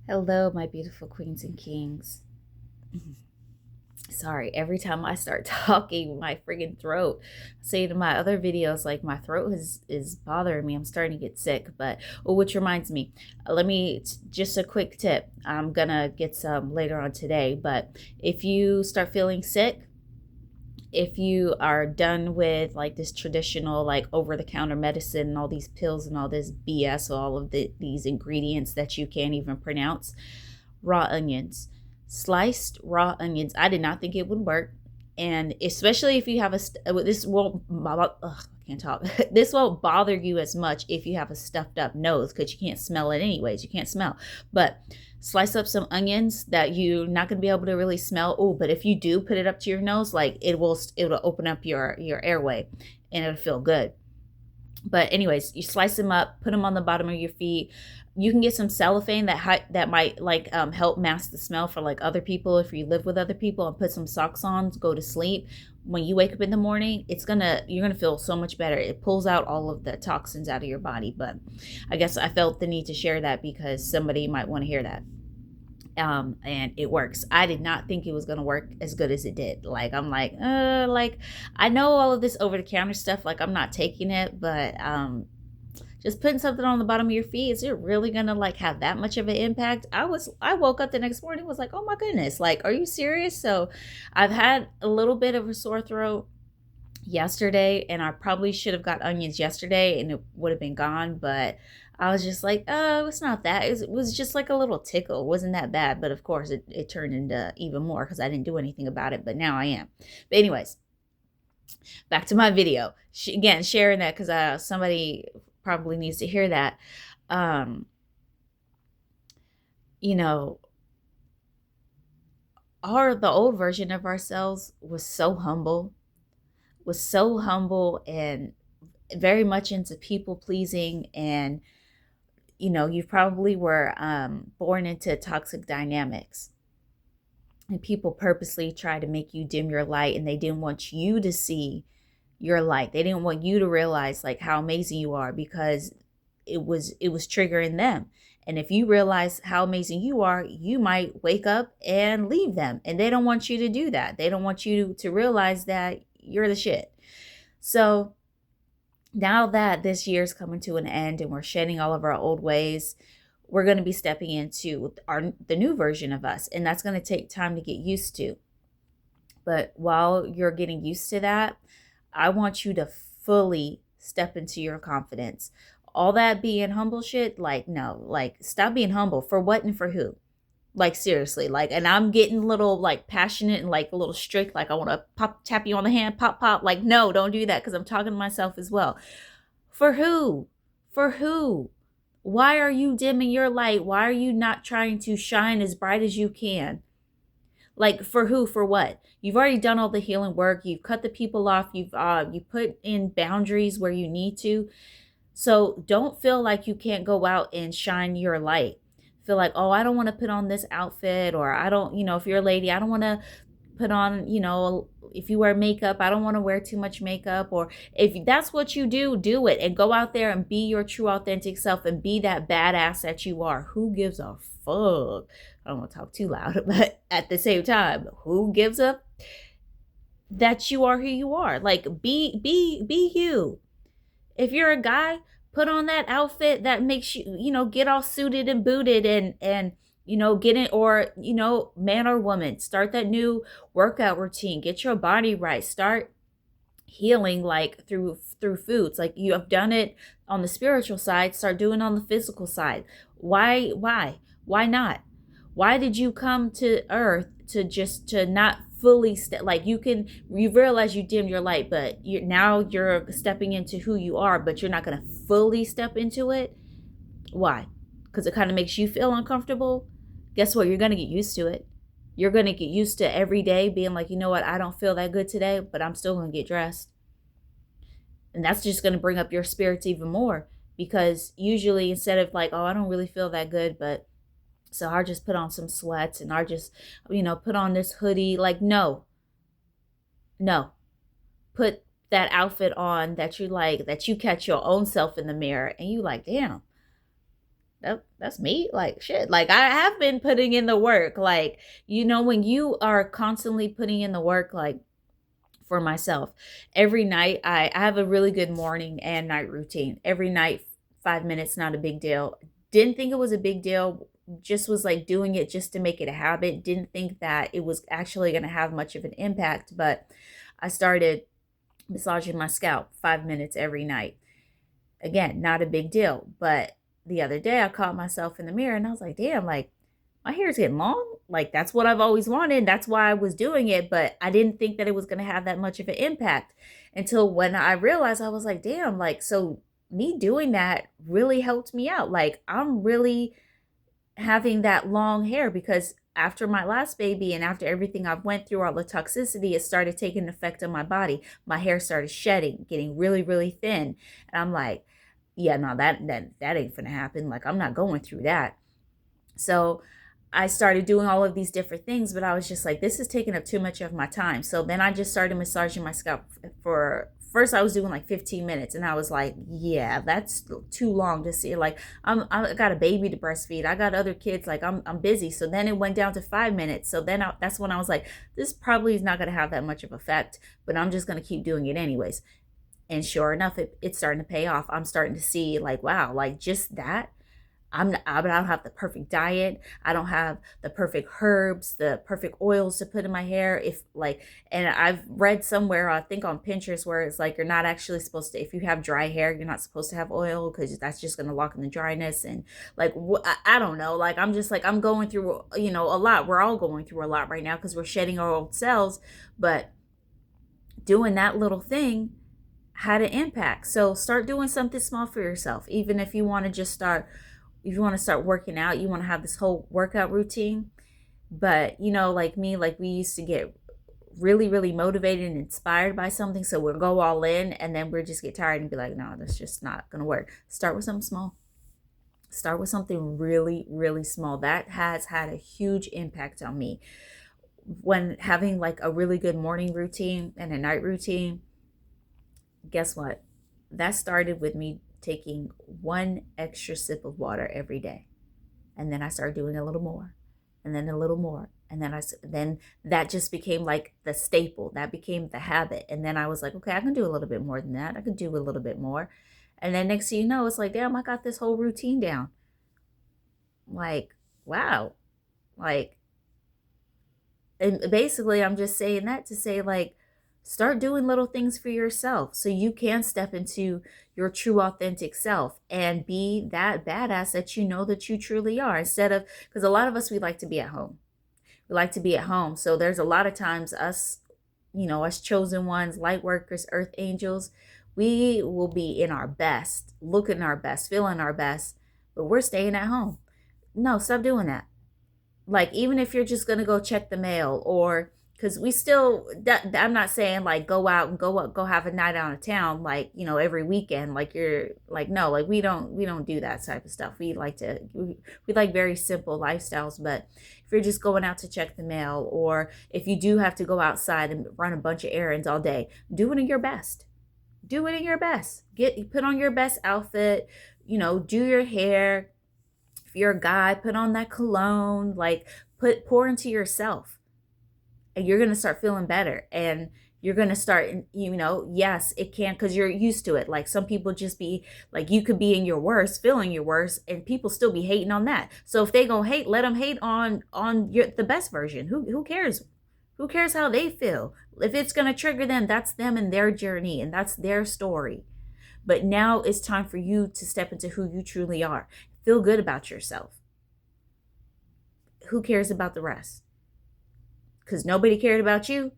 Hello, my beautiful queens and kings. Sorry, every time I start talking, my friggin' throat. I say in my other videos, like my throat is bothering me. I'm starting to get sick. But which reminds me, just a quick tip. I'm gonna get some later on today. But if you start feeling sick, if you are done with like this traditional like over the counter medicine and all these pills and all this BS, all of these ingredients that you can't even pronounce, raw onions, sliced raw onions. I did not think it would work, and especially if you have this won't I can't talk. This won't bother you as much if you have a stuffed up nose because you can't smell it anyways. You can't smell, but slice up some onions that you're not going to be able to really smell. Oh, but if you do put it up to your nose, like it'll open up your airway and it'll feel good. But anyways, you slice them up, put them on the bottom of your feet. You can get some cellophane that might like help mask the smell for like other people if you live with other people, and put some socks on to go to sleep. When you wake up in the morning, you're gonna feel so much better. It pulls out all of the toxins out of your body. But I guess I felt the need to share that because somebody might want to hear that. And it works. I did not think it was gonna work as good as it did. Like I'm like I know all of this over the counter stuff, like I'm not taking it, but just putting something on the bottom of your feet, is it really gonna like have that much of an impact? I woke up the next morning, was like, oh my goodness, like, are you serious? So I've had a little bit of a sore throat yesterday, and I probably should have got onions yesterday and it would have been gone, but I was just like, oh, it's not that. It was just like a little tickle. It wasn't that bad, but of course it turned into even more because I didn't do anything about it, but now I am. But anyways, back to my video. Again, sharing that because somebody probably needs to hear that. Um, you know, the old version of ourselves was so humble and very much into people pleasing, and you probably were born into toxic dynamics, and people purposely try to make you dim your light, and they didn't want you to see your light. They didn't want you to realize like how amazing you are, because it was triggering them. And if you realize how amazing you are, you might wake up and leave them, and they don't want you to do that. They don't want you to realize that you're the shit. So now that this year's coming to an end and we're shedding all of our old ways, we're going to be stepping into the new version of us, and that's going to take time to get used to. But while you're getting used to that, I want you to fully step into your confidence. All that being humble shit, like, no, like, stop being humble. For what and for who? Like, seriously, like, and I'm getting a little like passionate and like a little strict, like I want to tap you on the hand, pop pop. Like, no, don't do that, because I'm talking to myself as well. For who? For who? Why are you dimming your light? Why are you not trying to shine as bright as you can? Like, for who? For what? You've already done all the healing work. You've cut the people off. You put in boundaries where you need to. So don't feel like you can't go out and shine your light. Feel like, oh, I don't want to put on this outfit, or I don't, if you're a lady, I don't want to put on, if you wear makeup, I don't want to wear too much makeup. Or if that's what you do it, and go out there and be your true authentic self and be that badass that you are. Who gives a fuck? I don't want to talk too loud, but at the same time, who gives a that you are who you are? Like, be you. If you're a guy, put on that outfit that makes you, get all suited and booted, and get it. Or man or woman, start that new workout routine. Get your body right. Start healing, like through foods. Like, you have done it on the spiritual side, start doing on the physical side. Why not? Why did you come to earth to not fully like, you realize you dimmed your light, but you're stepping into who you are, but you're not going to fully step into it? Why? Because it kind of makes you feel uncomfortable. Guess what? You're going to get used to it. You're going to get used to every day being like, you know what, I don't feel that good today, but I'm still going to get dressed. And that's just going to bring up your spirits even more, because usually, instead of like, oh, I don't really feel that good, but so I just put on some sweats, and I just, put on this hoodie. Like, no. Put that outfit on that you like, that you catch your own self in the mirror and you like, damn, that's me. Like shit. Like I have been putting in the work. Like, when you are constantly putting in the work, like for myself, every night I have a really good morning and night routine. Every night, 5 minutes, not a big deal. Didn't think it was a big deal. Just was like doing it just to make it a habit. Didn't think that it was actually going to have much of an impact, but I started massaging my scalp 5 minutes every night. Again, not a big deal. But the other day I caught myself in the mirror and I was like, damn, like my hair is getting long. Like that's what I've always wanted. That's why I was doing it. But I didn't think that it was going to have that much of an impact until when I realized, I was like, damn, like, so me doing that really helped me out. Like I'm really having that long hair because after my last baby and after everything I've went through, all the toxicity, it started taking effect on my body. My hair started shedding, getting really, really thin. And I'm like, yeah, no, that ain't gonna happen. Like I'm not going through that. So I started doing all of these different things, but I was just like, this is taking up too much of my time. So then I just started massaging my scalp for first I was doing like 15 minutes and I was like, yeah, that's too long to see. Like I got a baby to breastfeed. I got other kids. Like I'm busy. So then it went down to 5 minutes. So then that's when I was like, this probably is not going to have that much of effect, but I'm just going to keep doing it anyways. And sure enough, it's starting to pay off. I'm starting to see like, wow, like just that I don't have the perfect diet. I don't have the perfect herbs, the perfect oils to put in my hair. If like, and I've read somewhere, I think on Pinterest, where it's like you're not actually supposed to, if you have dry hair, you're not supposed to have oil because that's just going to lock in the dryness. And like, I don't know. Like, I'm just like, I'm going through, a lot. We're all going through a lot right now because we're shedding our old cells. But doing that little thing had an impact. So start doing something small for yourself, even if you want to just start. If you want to start working out, you want to have this whole workout routine. But, like me, like we used to get really, really motivated and inspired by something. So we'll go all in and then we'll just get tired and be like, no, that's just not going to work. Start with something small. Start with something really, really small. That has had a huge impact on me. When having like a really good morning routine and a night routine, guess what? That started with me taking one extra sip of water every day. And then I started doing a little more and then a little more. And then that just became like the staple. That became the habit. And then I was like, okay, I can do a little bit more than that. I could do a little bit more. And then next thing you know, it's like, damn, I got this whole routine down. Like, wow. Like, and basically I'm just saying that to say like, start doing little things for yourself so you can step into your true authentic self and be that badass that that you truly are, instead of, because a lot of us, we like to be at home. We like to be at home. So there's a lot of times us, us chosen ones, light workers, earth angels, we will be in our best, looking our best, feeling our best, but we're staying at home. No, stop doing that. Like even if you're just gonna go check the mail, or because we still I'm not saying like go out and go have a night out of town, like every weekend, like you're like, no, like we don't do that type of stuff. We like very simple lifestyles. But if you're just going out to check the mail, or if you do have to go outside and run a bunch of errands all day, do it in your best. Do it in your best. Put on your best outfit, do your hair. If you're a guy, put on that cologne, like pour into yourself, and you're going to start feeling better. And you're going to start, yes, it can, because you're used to it. Like some people just be like, you could be in your worst, feeling your worst, and people still be hating on that. So if they gonna hate, let them hate on the best version. Who cares? Who cares how they feel? If it's going to trigger them, that's them and their journey, and that's their story. But now it's time for you to step into who you truly are. Feel good about yourself. Who cares about the rest? Because nobody cared about you.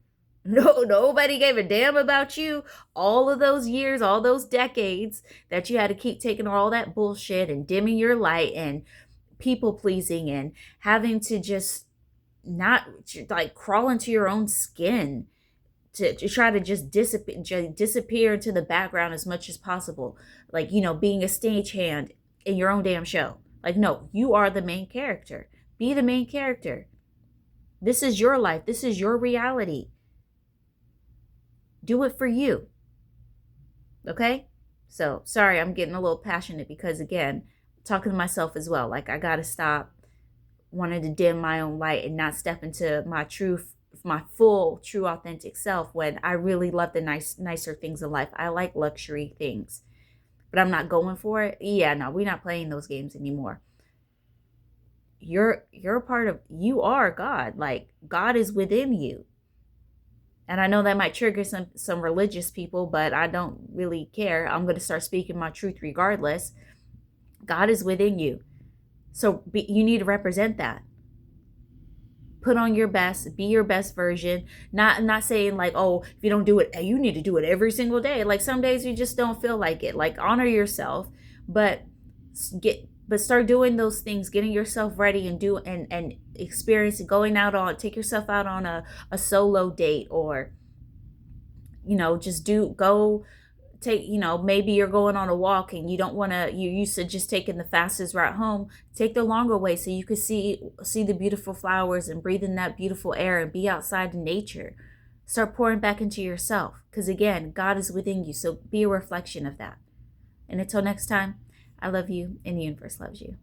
No, nobody gave a damn about you. All of those years, all those decades that you had to keep taking all that bullshit and dimming your light and people pleasing and having to just not like crawl into your own skin to try to just disappear into the background as much as possible. Like, being a stagehand in your own damn show. Like, no, you are the main character. Be the main character. This is your life. This is your reality. Do it for you. Okay? So, sorry, I'm getting a little passionate because, again, talking to myself as well. Like, I got to stop wanting to dim my own light and not step into my truth, my full, true, authentic self, when I really love the nicer things in life. I like luxury things, but I'm not going for it. Yeah, no, we're not playing those games anymore. You're a part of, you are God. Like, God is within you. And I know that might trigger some religious people, but I don't really care. I'm going to start speaking my truth regardless. God is within you. So you need to represent that. Put on your best, be your best version. Not saying like, oh, if you don't do it, you need to do it every single day. Like, some days you just don't feel like it. Like, honor yourself, but start doing those things, getting yourself ready, and experience going out on, take yourself out on a solo date, or just go take, maybe you're going on a walk and you don't want to, you used to just taking the fastest route home. Take the longer way so you could see the beautiful flowers and breathe in that beautiful air and be outside in nature. Start pouring back into yourself, because again, God is within you. So be a reflection of that. And until next time, I love you and the universe loves you.